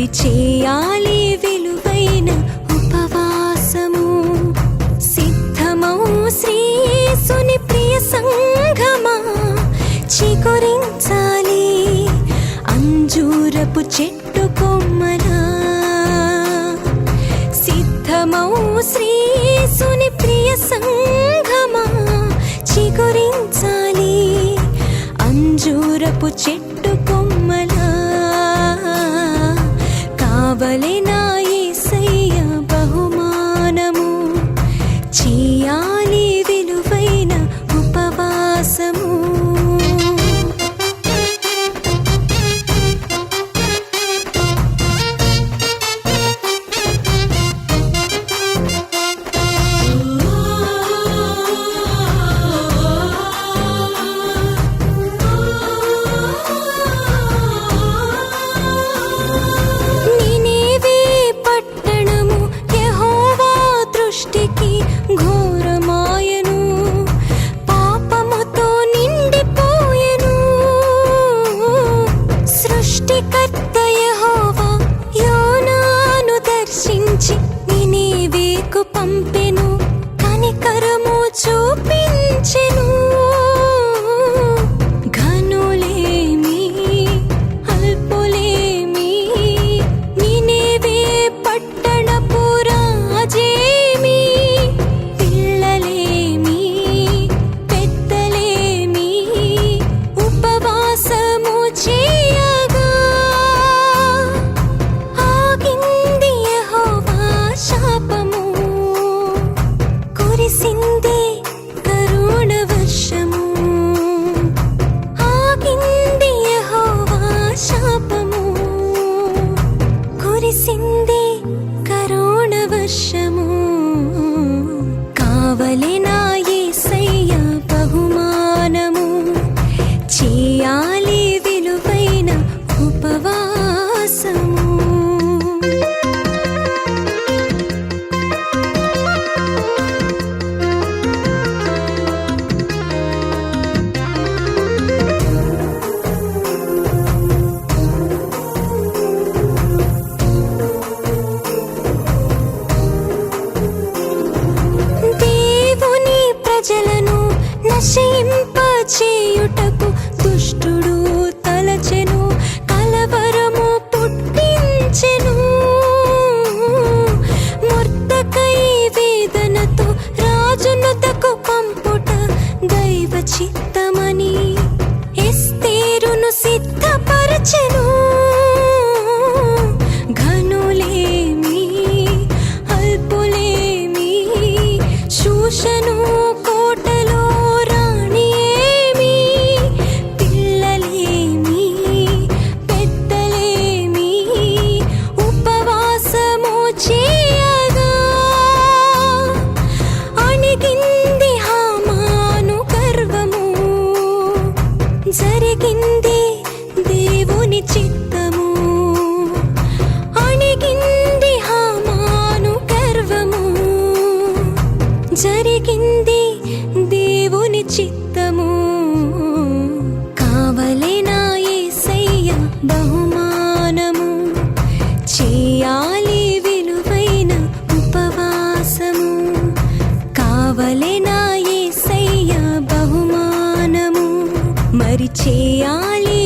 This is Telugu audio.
మరి చేయాలి విలువైన ఉపవాసము. సిద్ధమౌ శ్రీయేసుని ప్రియ సంఘమా, చిగురించాలి అంజూరపు చెట్టు కొమ్మలా. సిద్ధమౌ శ్రీయేసుని ప్రియ సంఘమా, చిగురించాలి అంజూరపు చెట్టు కొమ్మలా. కావలెనా యేసయ్య బహుమానము, చేయాలి విలువైన ఉపవాసము. ఘోరమాయను, పాపముతో నిండిపోయెను. సృష్టికర్త యెహోవా యోనాను దర్శించి నినీవేకు పంపెను, కనికరము చూపించెను. ఘనులేమి అల్పులేమి, నినీవే పట్టణపు రాజేమి. ఉపవాసము చేయగా ఆగింది యెహోవా శాపము, కురిసింది కరుణ వర్షము. ఆగింది యెహోవా శాపము, కురిసింది కరుణ వర్షము. కావలెనా యేసయ్య బహుమానము, చేయాలి విలువైన ఉపవాసము. దేవుని ప్రజలను నశింపచేయుటకు దుష్టుడు తలచెను, కలవరము పుట్టించెను. మొర్దెకై వేదనతో రాజునొద్దకు పంపుట దైవ చిత్తమని ఎస్తేరును సిద్ధపరచెను. ఘనులేమి అల్పులేమి, శూషను కోటలో రాణియేమి. పిల్లలేమి పెద్దలేమి, ఉపవాసము చేయగా అణిగింది హామాను గర్వము. జరిగింది దేవుని చిత్తము, అణిగింది హామాను గర్వము. జరిగింది దేవుని చిత్తము. కావలెనా యేసయ్య బహుమానము, చేయాలి విలువైన ఉపవాసము. కావలెనా యేసయ్య బహుమానము, మరి చేయాలి